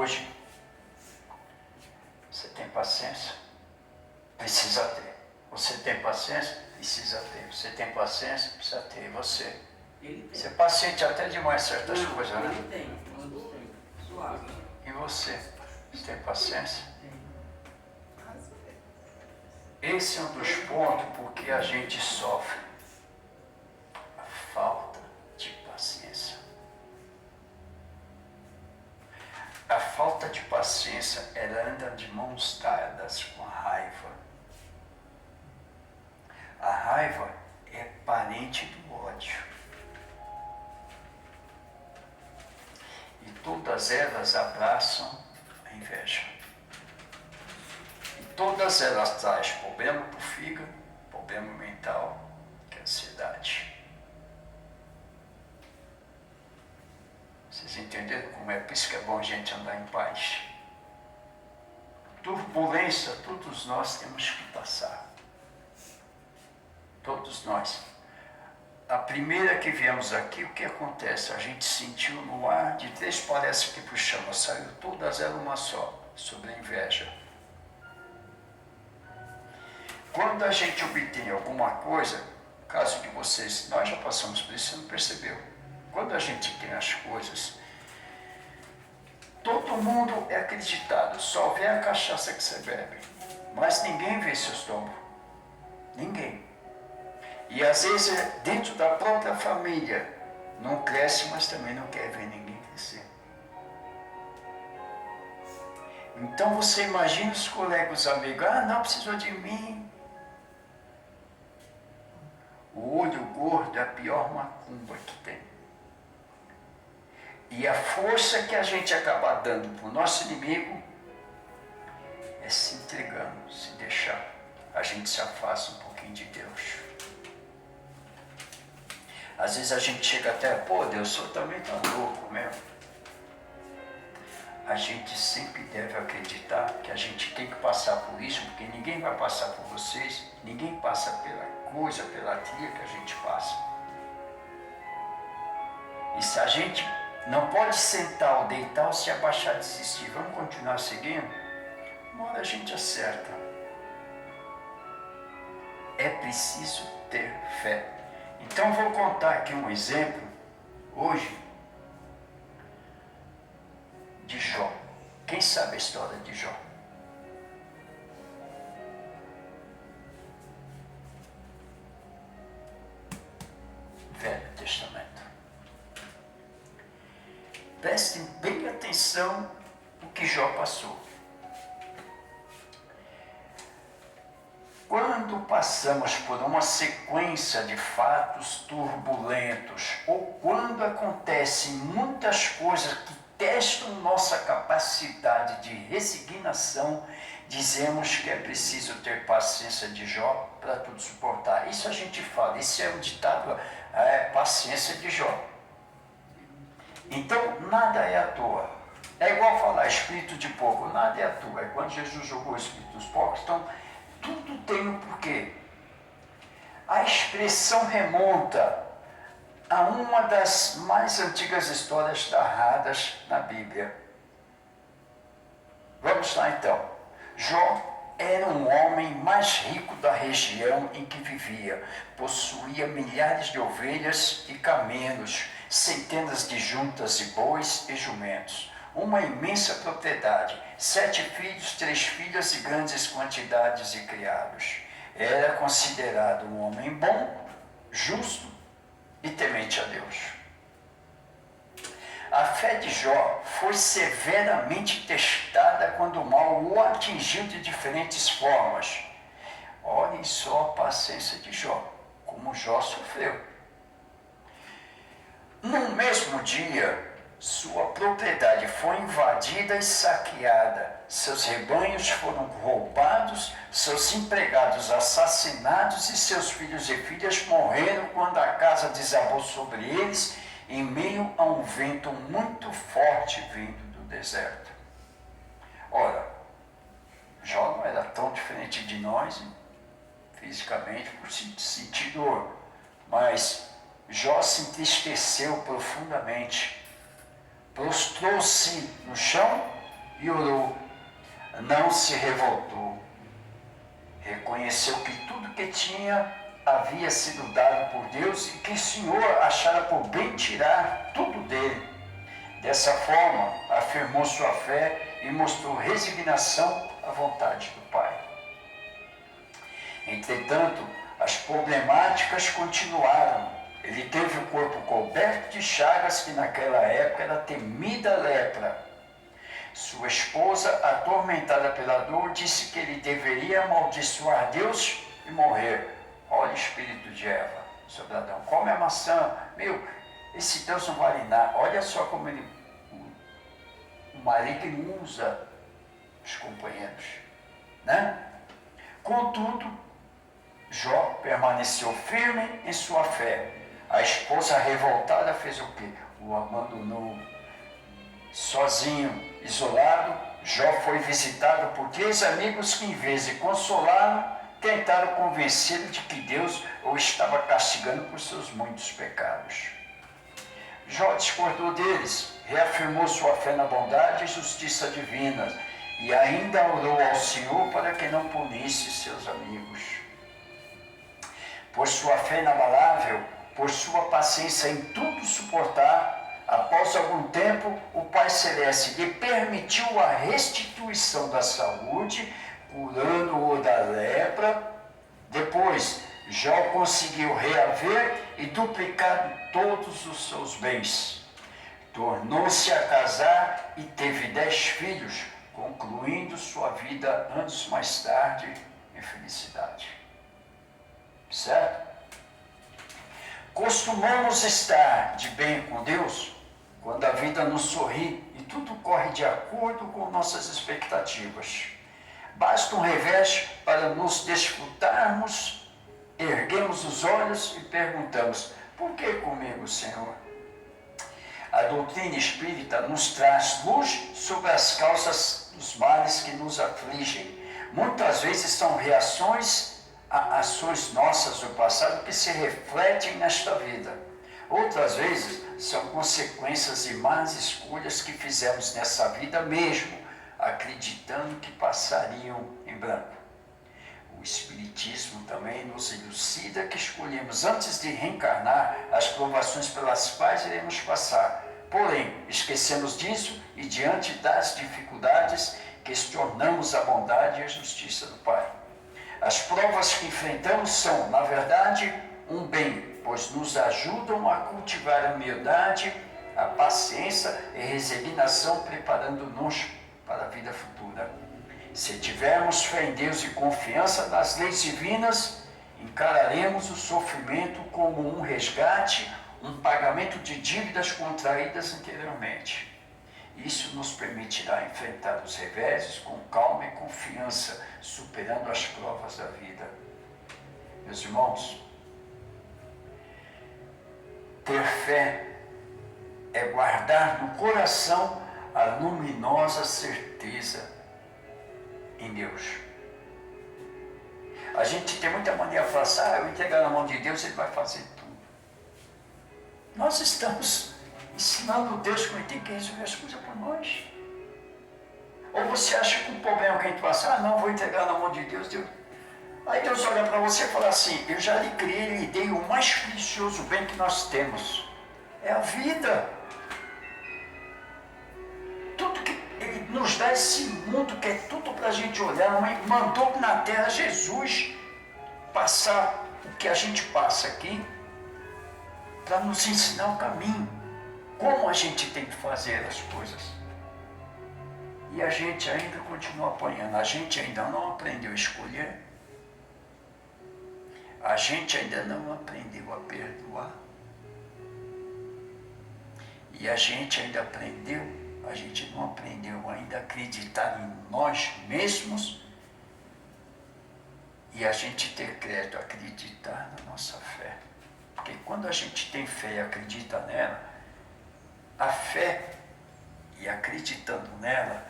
hoje. Você tem paciência? Precisa ter. Você tem paciência? Precisa ter. Você tem paciência? Precisa ter. E você? Você é paciente até demais certas coisas, né? Ele tem, todos têm. Suave. E você? Você tem paciência? Tem. Esse é um dos pontos porque a gente sofre. A falta de paciência. A falta de paciência, ela anda de mãos dadas com a raiva. A raiva é parente do ódio. E todas elas abraçam a inveja. E todas elas trazem problema para o fígado, problema mental, que é a ansiedade. Vocês entenderam como é? Por isso que é bom a gente andar em paz. Turbulência, todos nós temos que passar. Todos nós. A primeira que viemos aqui, o que acontece? A gente sentiu no ar, de 3 parece que puxamos, saiu todas elas uma só, sobre a inveja. Quando a gente obtém alguma coisa, no caso de vocês, nós já passamos por isso, você não percebeu. Quando a gente tem as coisas, todo mundo é acreditado, só vê a cachaça que você bebe, mas ninguém vê seu estômago. Ninguém. E às vezes dentro da própria família, não cresce, mas também não quer ver ninguém crescer. Então você imagina os colegas, os amigos, não precisou de mim. O olho gordo é a pior macumba que tem. E a força que a gente acaba dando para o nosso inimigo é se entregando, se deixar. A gente se afasta um pouquinho de Deus. Às vezes a gente chega até, Deus, o senhor também está louco mesmo. A gente sempre deve acreditar que a gente tem que passar por isso, porque ninguém vai passar por vocês, ninguém passa pela coisa, pela trilha que a gente passa. E se a gente não pode sentar ou deitar ou se abaixar e desistir, vamos continuar seguindo? Uma hora a gente acerta. É preciso ter fé. Então vou contar aqui um exemplo, hoje, de Jó. Quem sabe a história de Jó? Velho Testamento. Prestem bem atenção no que Jó passou. Quando passamos por uma sequência de fatos turbulentos, ou quando acontecem muitas coisas que testam nossa capacidade de resignação, dizemos que é preciso ter paciência de Jó para tudo suportar. Isso a gente fala, isso é um ditado, paciência de Jó. Então, nada é à toa. É igual falar espírito de porco, nada é à toa. É quando Jesus jogou o espírito dos porcos, então tudo tem um porquê. A expressão remonta a uma das mais antigas histórias narradas na Bíblia. Vamos lá então. Jó era um homem mais rico da região em que vivia. Possuía milhares de ovelhas e camelos, centenas de juntas de bois e jumentos. Uma imensa propriedade, 7 filhos, 3 filhas e grandes quantidades de criados. Era considerado um homem bom, justo e temente a Deus. A fé de Jó foi severamente testada quando o mal o atingiu de diferentes formas. Olhem só a paciência de Jó, como Jó sofreu. No mesmo dia, sua propriedade foi invadida e saqueada, seus rebanhos foram roubados, seus empregados assassinados e seus filhos e filhas morreram quando a casa desabou sobre eles em meio a um vento muito forte vindo do deserto. Ora, Jó não era tão diferente de nós, fisicamente, por sentir dor, mas Jó se entristeceu profundamente, prostrou-se no chão e orou. Não se revoltou. Reconheceu que tudo que tinha havia sido dado por Deus e que o Senhor achara por bem tirar tudo dele. Dessa forma, afirmou sua fé e mostrou resignação à vontade do Pai. Entretanto, as problemáticas continuaram. Ele teve o corpo coberto de chagas que naquela época era temida lepra. Sua esposa, atormentada pela dor, disse que ele deveria amaldiçoar Deus e morrer. Olha o espírito de Eva sobre Adão. Come a maçã. Meu, esse Deus não vale nada. Olha só como o maligno usa os companheiros, né? Contudo, Jó permaneceu firme em sua fé. A esposa revoltada fez o quê? O abandonou. Sozinho, isolado, Jó foi visitado por 3 amigos que, em vez de consolá-lo, tentaram convencê-lo de que Deus o estava castigando por seus muitos pecados. Jó discordou deles, reafirmou sua fé na bondade e justiça divina e ainda orou ao Senhor para que não punisse seus amigos. Por sua fé inabalável, por sua paciência em tudo suportar, após algum tempo, o Pai Celeste lhe permitiu a restituição da saúde, curando-o da lepra. Depois, Jó conseguiu reaver e duplicar todos os seus bens. Tornou-se a casar e teve 10 filhos, concluindo sua vida anos mais tarde em felicidade. Certo? Costumamos estar de bem com Deus quando a vida nos sorri e tudo corre de acordo com nossas expectativas. Basta um revés para nos desfrutarmos, erguemos os olhos e perguntamos: por que comigo, Senhor? A doutrina espírita nos traz luz sobre as causas dos males que nos afligem. Muitas vezes são reações a ações nossas do passado que se refletem nesta vida. Outras vezes são consequências de más escolhas que fizemos nessa vida mesmo, acreditando que passariam em branco. O Espiritismo também nos elucida que escolhemos antes de reencarnar as provações pelas quais iremos passar. Porém, esquecemos disso e diante das dificuldades questionamos a bondade e a justiça do Pai. As provas que enfrentamos são, na verdade, um bem, pois nos ajudam a cultivar a humildade, a paciência e resignação, preparando-nos para a vida futura. Se tivermos fé em Deus e confiança nas leis divinas, encararemos o sofrimento como um resgate, um pagamento de dívidas contraídas anteriormente. Isso nos permitirá enfrentar os reveses com calma e confiança, superando as provas da vida. Meus irmãos, ter fé é guardar no coração a luminosa certeza em Deus. A gente tem muita mania de falar assim: eu entregar na mão de Deus, Ele vai fazer tudo. Nós estamos ensinando Deus como Ele tem que resolver as coisas por nós. Ou você acha que o problema que a gente passa, não, vou entregar na mão de Deus, Deus. Aí Deus olha para você e fala assim: eu já lhe criei e lhe dei o mais precioso bem que nós temos. É a vida. Tudo que Ele nos dá, esse mundo que é tudo para a gente olhar, mas mandou na terra Jesus passar o que a gente passa aqui para nos ensinar o caminho, como a gente tem que fazer as coisas. E a gente ainda continua apanhando, a gente ainda não aprendeu a escolher, a gente ainda não aprendeu a perdoar, e a gente não aprendeu ainda a acreditar em nós mesmos e a gente ter crédito, acreditar na nossa fé. Porque quando a gente tem fé e acredita nela, a fé e acreditando nela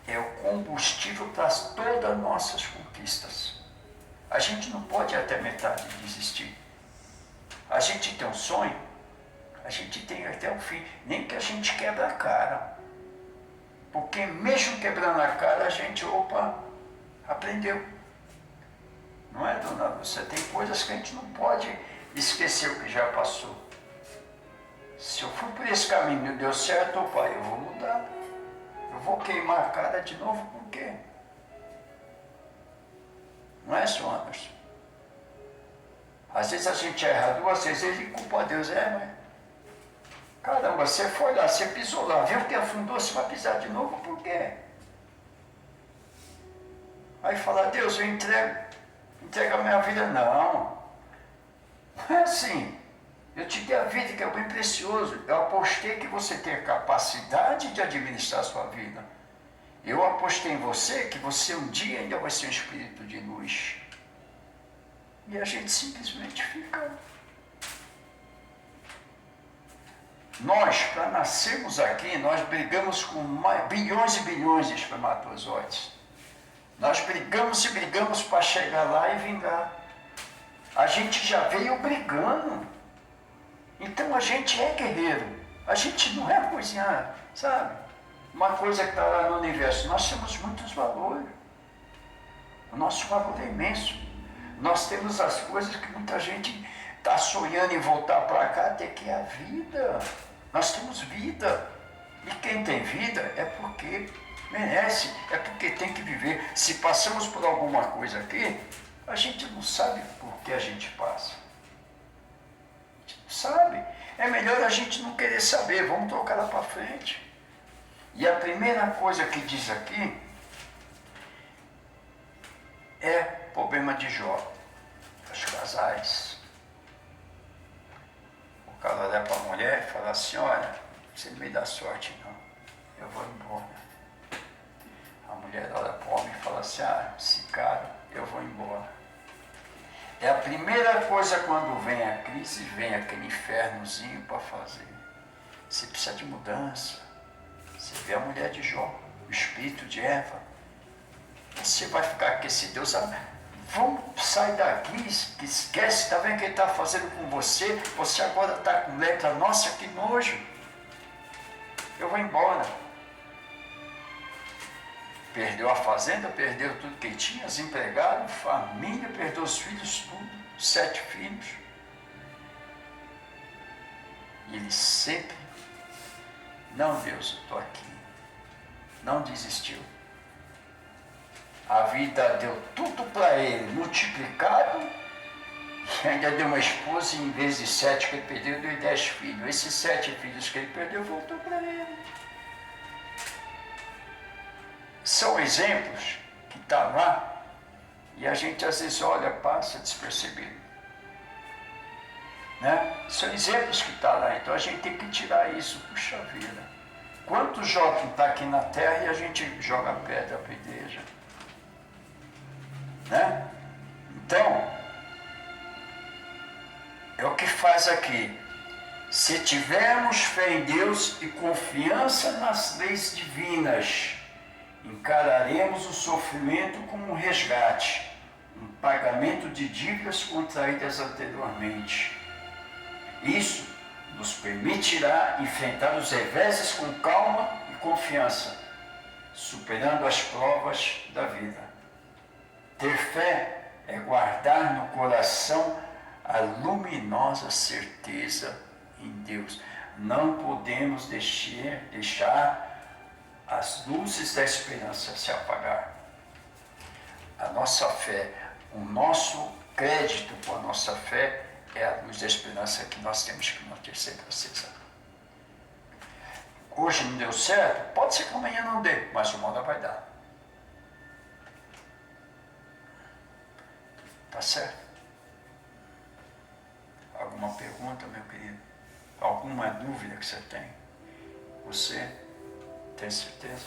é o combustível para todas as nossas conquistas. A gente não pode até metade desistir. A gente tem um sonho, a gente tem até o fim, nem que a gente quebra a cara. Porque mesmo quebrando a cara, a gente, aprendeu. Não é, dona Lúcia? Tem coisas que a gente não pode esquecer o que já passou. Se eu fui por esse caminho e não deu certo, pai, eu vou mudar. Eu vou queimar a cara de novo, por quê? Não é, senhor Anderson? Às vezes a gente erra 2 vezes, ele culpa a Deus, mas... Caramba, você foi lá, você pisou lá, viu que afundou, você vai pisar de novo, por quê? Aí fala, Deus, eu entrego a minha vida. Não é assim. Eu te dei a vida, que é bem precioso. Eu apostei que você tem a capacidade de administrar a sua vida. Eu apostei em você que você um dia ainda vai ser um espírito de luz. E a gente simplesmente fica... Nós, para nascermos aqui, nós brigamos com bilhões e bilhões de espermatozoides. Nós brigamos e brigamos para chegar lá e vingar. A gente já veio brigando. Então a gente é guerreiro. A gente não é coisinha, sabe? Uma coisa que está lá no universo. Nós temos muitos valores. O nosso valor é imenso. Nós temos as coisas que muita gente está sonhando em voltar para cá, até que é a vida. Nós temos vida. E quem tem vida é porque merece, é porque tem que viver. Se passamos por alguma coisa aqui, a gente não sabe por que a gente passa. A gente não sabe. É melhor a gente não querer saber, vamos tocar lá para frente. E a primeira coisa que diz aqui é problema de Jó, os casais. O cara olha para a mulher e fala assim, olha, você não me dá sorte não, eu vou embora. A mulher olha para o homem e fala assim, esse cara, eu vou embora. É a primeira coisa quando vem a crise, vem aquele infernozinho para fazer. Você precisa de mudança. Você vê a mulher de Jó, o espírito de Eva. Você vai ficar com esse Deus, vamos sair daqui, esquece, está vendo o que ele está fazendo com você? Você agora está com lepra, nossa, que nojo. Eu vou embora. Perdeu a fazenda, perdeu tudo que tinha, os empregados, família, perdeu os filhos, tudo, 7 filhos. E ele sempre, não, Deus, eu estou aqui. Não desistiu. A vida deu tudo para ele, multiplicado, e ainda deu uma esposa, e em vez de 7 que ele perdeu, deu 10 filhos. Esses 7 filhos que ele perdeu, voltou para ele. São exemplos que estão lá, e a gente às vezes olha, passa despercebido. Né? São exemplos que estão lá, então a gente tem que tirar isso, puxa vida. Quantos jovens estão aqui na terra e a gente joga pedra para a igreja? Né? Então, é o que faz aqui. Se tivermos fé em Deus e confiança nas leis divinas, encararemos o sofrimento como um resgate, um pagamento de dívidas contraídas anteriormente. Isso nos permitirá enfrentar os reveses com calma e confiança, superando as provas da vida. Ter fé é guardar no coração a luminosa certeza em Deus. Não podemos deixar as luzes da esperança se apagar. A nossa fé, o nosso crédito com a nossa fé é a luz da esperança que nós temos que manter sempre acesa. Hoje não deu certo, pode ser que amanhã não dê, mas uma hora vai dar. Tá certo? Alguma pergunta, meu querido? Alguma dúvida que você tem? Você tem certeza?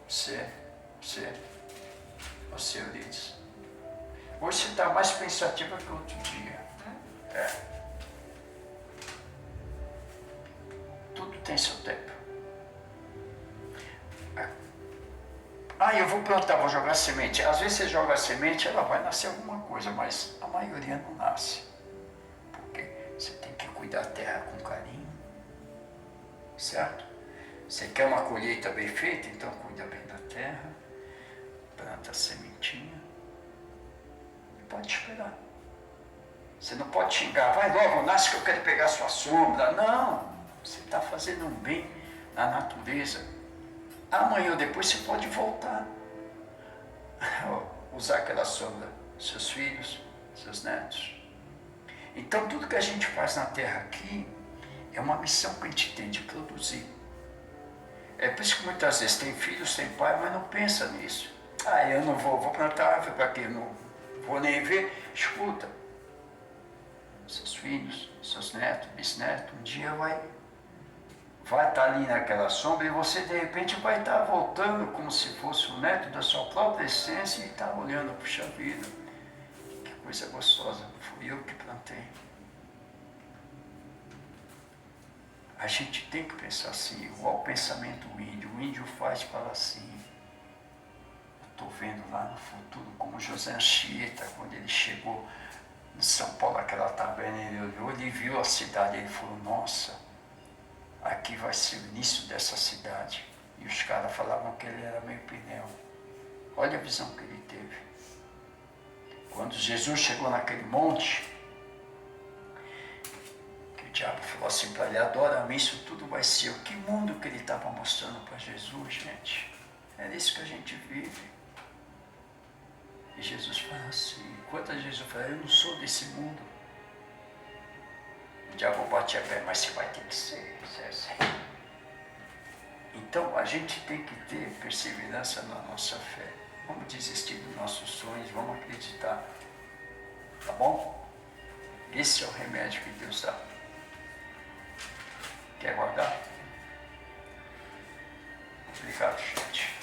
Você, Euridice. Hoje você está mais pensativa que outro dia. Tudo tem seu tempo. Eu vou plantar, vou jogar semente. Às vezes você joga a semente, ela vai nascer alguma coisa, mas a maioria não nasce. Porque você tem que cuidar da terra com carinho. Certo? Você quer uma colheita bem feita? Então cuida bem da terra, planta a sementinha e pode esperar. Você não pode xingar, vai logo, nasce que eu quero pegar sua sombra. Não, você está fazendo um bem na natureza. Amanhã ou depois você pode voltar. Usar aquela sombra, seus filhos, seus netos. Então tudo que a gente faz na terra aqui é uma missão que a gente tem de produzir. É por isso que muitas vezes tem filhos, tem pai, mas não pensa nisso. Eu não vou plantar árvore para quê? Não vou nem ver. Escuta, seus filhos, seus netos, bisnetos, um dia vai estar ali naquela sombra e você de repente vai estar voltando como se fosse o neto da sua própria essência e estar olhando, puxa vida, que coisa gostosa, fui eu que plantei. A gente tem que pensar assim, igual o pensamento índio. O índio faz para assim. Eu estou vendo lá no futuro como José Anchieta, quando ele chegou em São Paulo, aquela taverna, ele olhou, ele viu a cidade, ele falou, nossa, aqui vai ser o início dessa cidade. E os caras falavam que ele era meio pneu. Olha a visão que ele teve. Quando Jesus chegou naquele monte, o diabo falou assim para ele, adora-me, isso tudo vai ser. Que mundo que ele estava mostrando para Jesus, gente. Era isso que a gente vive. E Jesus fala assim, enquanto Jesus fala, eu não sou desse mundo. O diabo bate a pé, mas você vai ter que ser, isso é assim. Então a gente tem que ter perseverança na nossa fé. Vamos desistir dos nossos sonhos, vamos acreditar. Tá bom? Esse é o remédio que Deus dá. Quer guardar? Obrigado, gente.